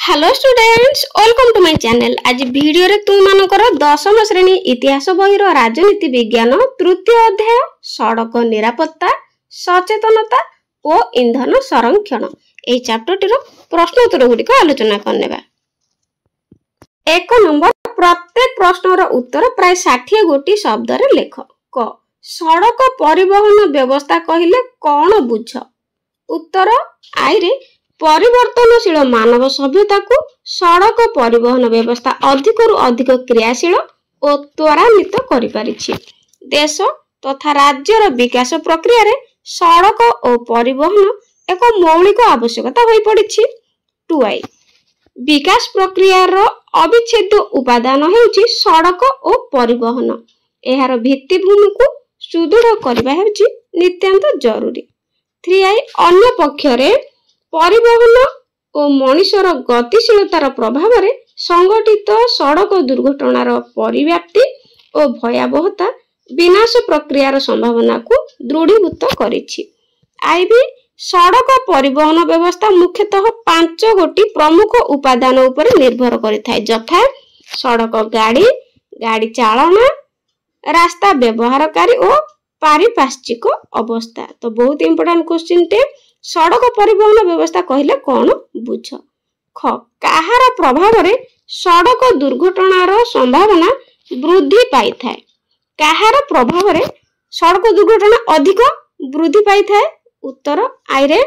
Hello students, welcome to my channel. आज video रे तुम मानकर दशम श्रेणी इतिहास बहिर राजनीति विज्ञान तृतीय अध्याय सड़क निरापत्ता सचेतनता और इंधन संरक्षण ए चैप्टर टिर प्रश्नोत्तर गुड़िक आलोचना करनेबा। 1 नंबर, प्रत्येक प्रश्नर उत्तर प्राय 60 गोटी शब्द रे लेख। क सड़क परिवहन व्यवस्था कहिले कौन बुझ? उत्तर आई रे परिवर्तनशील मानव सभ्यता को सड़क परिवहन व्यवस्था अधिकरु अधिक क्रियाशील और त्वरान्वित करि पारिछि। देश तथा राज्यर विकास प्रक्रिया रे सड़क और परिवहन एक मौलिक आवश्यकता होई पड़िछि। 2 विकास प्रक्रिया रो अविच्छेद्य उपादान हेउछि सड़क और परिवहन। एहार भित्तिभूमि को सुदृढ़ करबा हेउछि नित्यांत जरूरी। 3 अन्य पक्षरे परिवहन और मनुष्यर गतिशीलतार प्रभाव रे संगठित सड़क दुर्घटनार परिव्याप्ति और भयावहता विनाश प्रक्रियार संभावना को दृढ़ीभूत करिछि। आईबी सड़क परिवहन व्यवस्था मुख्यतः 5 गोटी प्रमुख उपादान उपरे निर्भर करिथाय, यथा सड़क गाड़ी, गाड़ी चालना, रास्ता व्यवहारकारी और पारिपार्श्विक अवस्था। तो बहुत इंपोर्टेंट क्वेश्चन टे, सड़क परिवहन व्यवस्था कहले कौन बुझ? ख काहार प्रभाव रे सड़क दुर्घटनार संभावना वृद्धि पाई थाए? काहार प्रभाव रे सड़क दुर्घटना अधिक वृद्धि पाई थाए? उत्तर आई रे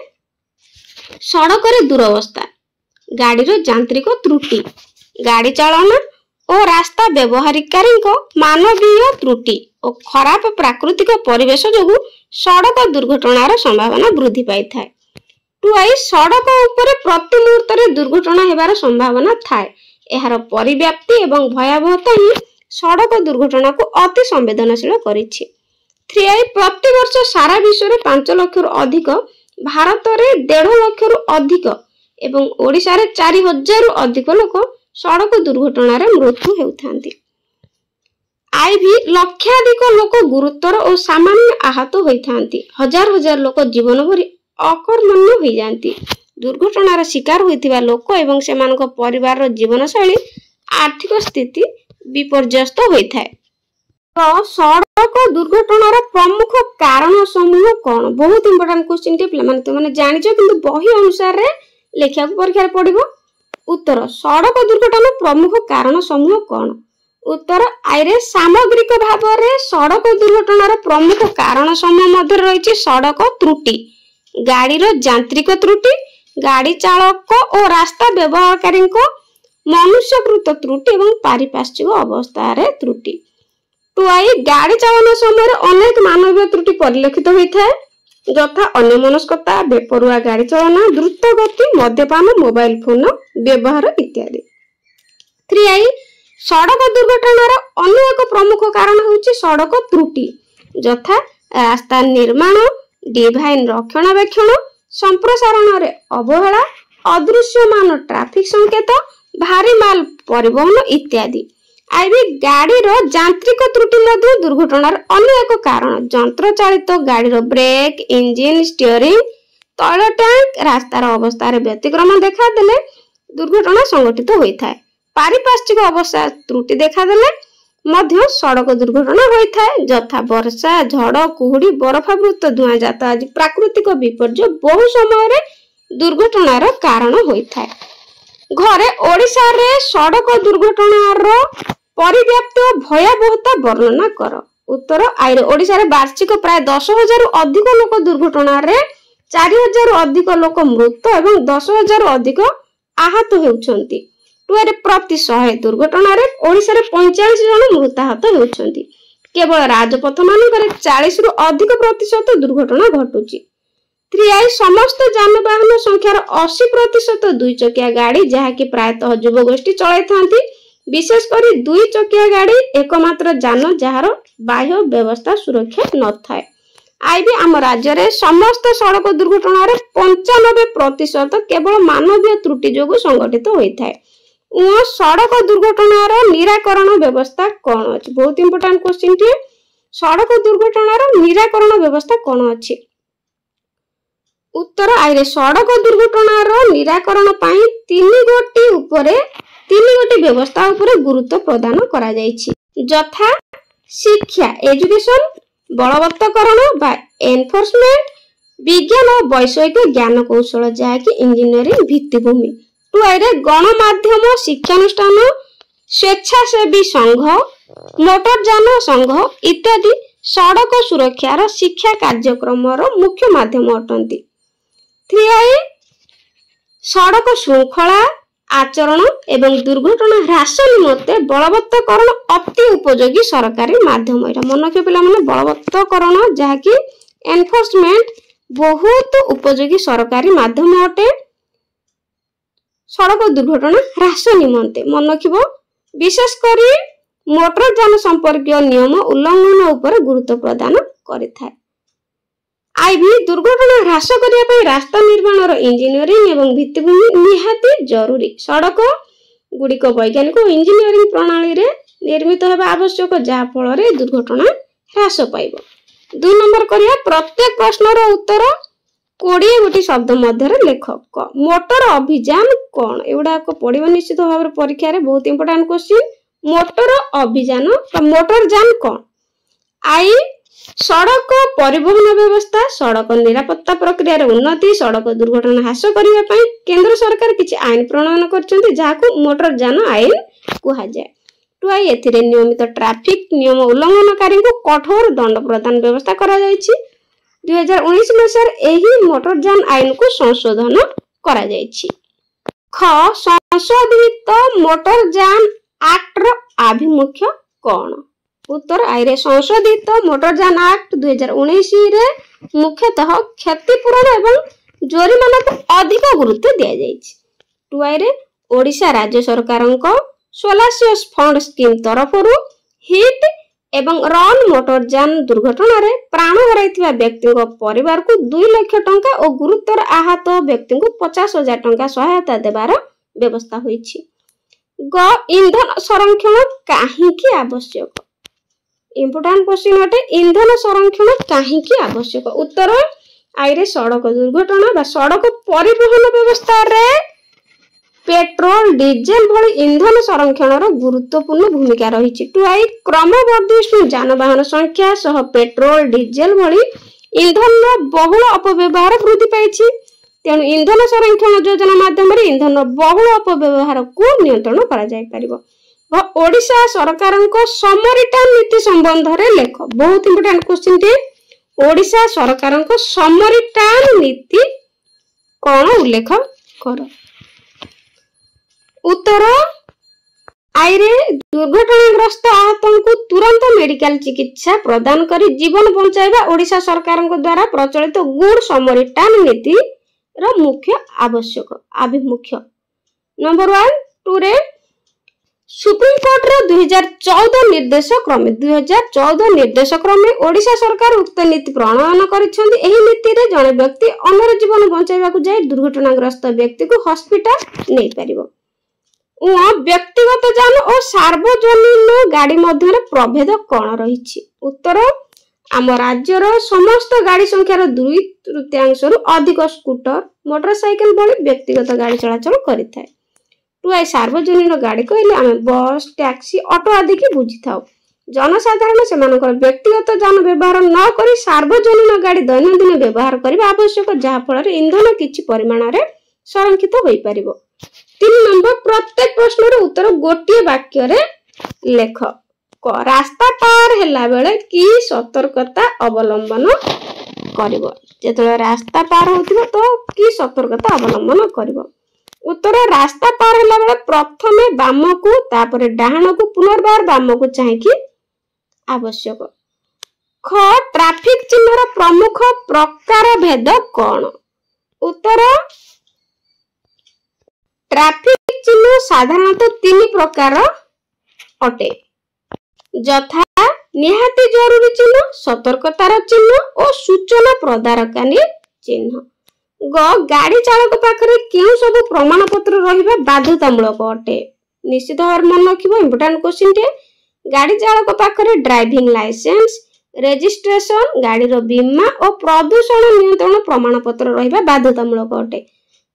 सड़क रे दुरवस्था, गाड़ी रो यांत्रिक त्रुटि, गाड़ी चालना और रास्ता व्यवहारकारी मानवीय त्रुटि और खराब प्राकृतिक परिवेश जोगु सड़क दुर्घटनार संभावना वृद्धि पाई थाए। 2 सड़क उपरे प्रति मुहूर्त रे दुर्घटना हेबार संभावना थाए। एहार परिव्याप्ति एवं भयावहता ही सड़क दुर्घटना को अति संवेदनशील करिछि। 3 प्रति वर्ष सारा विश्व रे 5 लाख रु अधिक, भारत रे 1.5 लाख रु अधिक एवं ओडिसा रे 4000 रु अधिक लोक सड़क दुर्घटना रे मृत्यु हेउथांती। आईभी लक्षाधिक लोक गुरुतर और सामान्य आहत होइथांती। हजार हजार लोक जीवन भरी अकर्मण्य होई जांती। दुर्घटनार शिकार होइथिबा लोक एवं सेमानक परिवार रो जीवन शैली आर्थिक स्थिति विपर्यस्त होइथाय। तो सड़क दुर्घटनार प्रमुख कारण समूह कौन? बहुत इंपोर्टेंट क्वेश्चन टे पिला माने तुमने जानिछो, किंतु बही अनुसार रे लेखिया को परीक्षा रे पढिबो। उत्तर सड़क दुर्घटना प्रमुख कारण समूह कौन? उत्तर आइरे सामग्रिक भाव रे सड़क दुर्घटनार प्रमुख कारण समूह मध्य रहिछि सड़क त्रुटि, गाड़ी रो यांत्रिक त्रुटि, गाड़ी चालक और रास्ता व्यवहारकारी मनुष्यकृत त्रुटि एवं पारिपार्श्विक अवस्था रे त्रुटि। 2 गाड़ी चालन समय अनेक मानवीय त्रुटि परिलक्षित होइथाय, यथा अन्यमनस्कता, बेपरुआ गाड़ी चालना, द्रुत गति, मद्यपान, मोबाइल फोन व्यवहार इत्यादि। 3 सड़क दुर्घटनार अन्य एक प्रमुख कारण होछि सड़क त्रुटि, यथा रास्ता निर्माण, डिवाइन रक्षणाबेक्षण, संप्रसारण रे अवहेला, अदृश्यमान ट्रैफिक संकेत, भारी माल परिवहन इत्यादि। आईबी गाड़ी रो यांत्रिक त्रुटि मध्ये दुर्घटनार अन्य एक कारण यंत्र चालित गाड़ी रो ब्रेक, इंजिन, स्टीयरिंग, तैल टैंक, रास्तार अवस्था रे व्यतिक्रम देखा देले दुर्घटना संघटित होइथाय। पारिपार्श्विक अवस्था त्रुटि देखा देले मध्य सड़क दुर्घटना होइथाय, यथा वर्षा, झड़, कुहुड़ी, बरफावृत धुआंजात आदि प्राकृतिक विपर्यय बहु समय रे दुर्घटनार कारण होइथाय। घरे ओडिसा रे सड़क दुर्घटनार परिव्याप्ति और भयावहता वर्णना कर। उत्तर आइरे ओडिसा रे वार्षिक प्राय 10,000 रु अधिक लोक दुर्घटना रे 4,000 रु अधिक लोक मृत एवं 10,000 रु अधिक आहत हेउछंती। 2 प्रति 100 दुर्घटना रे ओडिसा रे 45 जन मृताहत हेउछंती। केवल राजपथ मानकरे 40 रु अधिक प्रतिशत दुर्घटना घटुची। 3 समस्त जानवाहन संख्यार 80% 2 चकिया गाड़ी, जहा कि प्रायतः युवगोष्ठी चलाई थांती। विशेषकर 2 चकिया गाड़ी एकमात्र जान जहार बाह्य व्यवस्था सुरक्षा न थाए। आईबी आम राज्य रे समस्त सड़क दुर्घटना रे 95% केवल मानवीय त्रुटि जोगु संगठित होइथाय। सड़क दुर्घटनार निराकरण व्यवस्था कौन अछि? बहुत इंपोर्टेंट क्वेश्चन टी, सड़क दुर्घटनार निराकरण व्यवस्था कौन अछि? उत्तर आइरे सड़क दुर्घटनार निराकरण पाई तीन गोटी व्यवस्था उपरे गुरुत्व प्रदान करा जायछि यथा शिक्षा एजुकेशन बलवत्तकरण बा एनफोर्समेंट विज्ञान और वैषयिक ज्ञान कौशल जहाँकि इंजीनियरिंग भित्तिभूमि टू आइरे गणमाध्यम शिक्षानुष्ठान स्वेच्छासेवी संघ मोटरयान संघ इत्यादि सड़क सुरक्षार शिक्षा कार्यक्रम मुख्य माध्यम अटंती 3 सड़क श्रृंखला आचरण एवं दुर्घटना ह्रास निमंते बलवत्तकरण अति उपयोगी सरकारी माध्यम एटा मन रखियो पिला माने बलवत्तकरण जहाँकि एनफोर्समेंट बहुत उपयोगी सरकारी माध्यम अटे सड़क दुर्घटना ह्रास निमंते मन रखिबो विशेष करी मोटरयान संपर्कीय नियम उल्लंघन उपर गुरुत्व प्रदान करिथाय आईभी दुर्घटना ह्रास करिया पई रास्ता निर्माणर इंजीनियरिंग एवं भित्तिभूमि निहाती जरूरी सड़क गुड़िक वैज्ञानिक और इंजीनियरिंग प्रणाली रे निर्मित हेबा आवश्यक जहा फल रे दुर्घटना ह्रास पाइबो 2 नंबर करिया प्रत्येक प्रश्नर उत्तर 20 गोटी शब्द मध्य लेख मोटर अभियान कौन एगुड़ा पढ़िबो निश्चित भाव परीक्षा रे बहुत इंपोर्टेंट क्वेश्चन मोटर अभियान मोटरयान कौन आई सड़क परिवहन व्यवस्था सड़क निरापत्ता प्रक्रिया रे उन्नति सड़क दुर्घटना ह्रास करिया पई केंद्र सरकार किछि आईन प्रणयन करछन्ती जाहाकू मोटरयान आईन कुहा जाय टू आई एथिरे नियमित ट्रैफिक नियम उल्लंघनकारी को कठोर दंड प्रदान व्यवस्था करा जायछि 2019 मसीह एही मोटरयान आईन को संशोधन करा जायछि ख संशोधित मोटरयान एक्ट रो आभिमुख्य कोन उत्तर आइरे संशोधित मोटरयान एक्ट 2019 रे मुख्यतः क्षतिपूरण एवं जोरिमाना को अधिक गुरुत्व दिया जायछि टू आइरे ओडिशा राज्य सरकारक सोलासियस फंड स्कीम तरफरु हिट एवं रन मोटरयान दुर्घटना रे प्राण हराइथिबा व्यक्ति परिवार को 2 लाख टंका और गुरुतर आहत व्यक्ति को 50,000 टंका सहायता देबार व्यवस्था होईछि ग ईंधन संरक्षण काहेकि आवश्यक इंपोर्टेंट क्वेश्चन अटे ईंधन संरक्षण काहेकि आवश्यक उत्तर आइरे सड़क दुर्घटना बा सड़क परिवहन व्यवस्था रे पेट्रोल डीजेल भली ईंधन संरक्षण गुरुत्वपूर्ण भूमिका रही टू आई क्रमवर्धिष्णु जानवाहन संख्या सह पेट्रोल डीजेल भली ईंधन बहुल अपव्यवहार वृद्धि पाई तेणु ईंधन संरक्षण योजना माध्यम ईंधन बहुल अपव्यवहार को नियंत्रण करा जाय परिबो ओडिशा सरकार समरिटान नीति संबंध रे लेख बहुत इंपोर्टेंट क्वेश्चन टे ओडिशा सरकार समरिटान नीति कौन उल्लेख कर उत्तर आइरे दुर्घटनाग्रस्त आहतों को तुरंत मेडिकल चिकित्सा प्रदान करी जीवन बचाइबा ओडिशा सरकार द्वारा प्रचलित गुड समरिटान नीति रो मुख्य आवश्यक आभिमुख्य नंबर 1 2 रे सुप्रीम कोर्ट रो 2014 निर्देश क्रमे ओडिशा सरकार उक्त नीति प्रणयन करिसेंती एही नीति रे जने व्यक्ति अन्यर जीवन बचाइबा को जाय दुर्घटनाग्रस्त व्यक्ति को हॉस्पिटल नै परिबो व्यक्तिगत यान और सार्वजनिक गाड़ी मध्य प्रभेद कौन रही उत्तर आम राज्यर समस्त गाड़ी संख्यार 2/3 अधिक स्कूटर मोटरसाइकिल भली व्यक्तिगत गाड़ी चलाचल करिथाय टू आई सार्वजनिक गाड़ी कहले आम बस टैक्सी ऑटो आदि की बुझी थाउ जनसाधारण सेमानकर व्यक्तिगत यान व्यवहार न करी सार्वजनिक गाड़ी दैनंदिन व्यवहार करबा आवश्यक जहा फल ईंधन किछि परिमाण रे संरक्षित होई परिबो 3 नंबर प्रत्येक प्रश्न रो उत्तर गोटिए वाक्य रे लेख रास्ता पार हेला बेले की सतर्कता अवलंबन करिवो जेतले रास्ता पार होतिबो तो की सतर्कता अवलंबन करिवो उत्तर रास्ता पार हेला बेले प्रथमे बाम को तापर डाहाण को पुनर्बार बाम को चाहिकी आवश्यक ख ट्रैफिक चिन्ह रो प्रमुख प्रकार भेद कोन उत्तर ट्रैफिक चिन्ह साधारणतः 3 प्रकार अटे यथा निहाती जरूरी चिन्ह सतर्कतार चिन्ह और सूचना प्रदानकारी चिन्ह ग गाड़ी चालक पाखरे केउ सब प्रमाण पत्र रहिबा बाध्यतामूलक अटे निश्चित भाव मन रखिबो इंपोर्टेंट क्वेश्चन टे गाड़ी चालक पाखरे ड्राइविंग लाइसेंस रेजिस्ट्रेशन गाड़ीर बीमा और प्रदूषण नियंत्रण प्रमाणपत्र रहिबा बाध्यतामूलक अटे।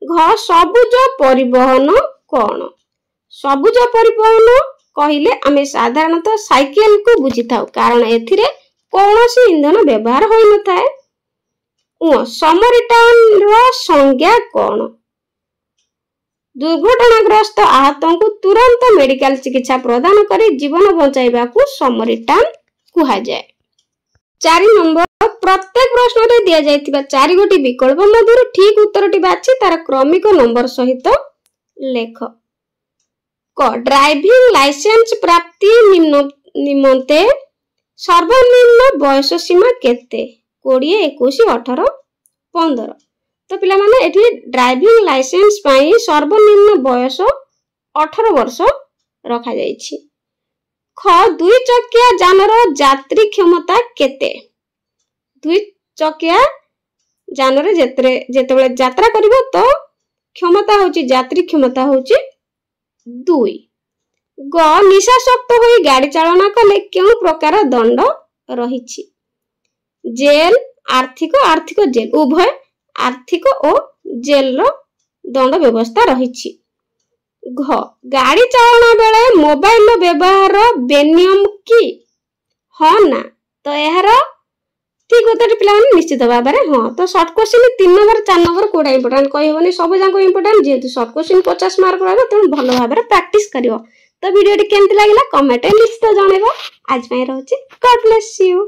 घ सबुज परिवहन कौन? सबुज परिवहन कहिले आमे साधारणतः साइकेल को बुझी थाउ कारण एथिरे कौनसी इंधन व्यवहार होई न थाए। समरिटर्न रो संज्ञा कौन? दुर्घटनाग्रस्त आहतों को तुरंत मेडिकल चिकित्सा प्रदान करी जीवन बचाइबा को समरिटर्न कुहा जाए। 4 नंबर प्रत्येक प्रश्न रे दिया जायतिबा 4 गोटी विकल्प मध्यरु ठीक उत्तरटी बाछि तार क्रमिक नंबर सहित लेख। क ड्राइविंग लाइसेंस प्राप्ति निमंते सर्वनिम्न बयस सीमा केते? 20, 21, 18, 15। तो पिला माने एठी ड्राइविंग लाइसेंस पाई सर्वनिम्न बयस 18 वर्ष रखा जायछि। ख 2 चकिया जानर यात्री क्षमता केते? 2 चकिया जानरे जेतेबेले यात्रा करिवो तो क्षमता होची यात्री क्षमता होची 2। ग निशाशक्त होई गाड़ी चालना कले केउ प्रकार दंड रहिछि? जेल आर्थिक जेल उभय आर्थिक और जेल रो दंड व्यवस्था रहिछि। घ गाड़ी चालना बेले मोबाइल व्यवहार बेनियम की? हाँ ना तो यार ठीक उत्तर पिला निश्चित भाव में हाँ। तो शॉर्ट क्वेश्चन 3 नंबर 4 नंबर कोडा इंपोर्टेंट कहि होनी सब जाक इंपोर्टेंट जेतु शॉर्ट क्वेश्चन 50 मार्क रहबो त भलो भाव में प्रैक्टिस करियो। तो वीडियो केमति लागिला कमेंट निश्चित जणेबो। आज पय रहउची गॉड ब्लेस यू।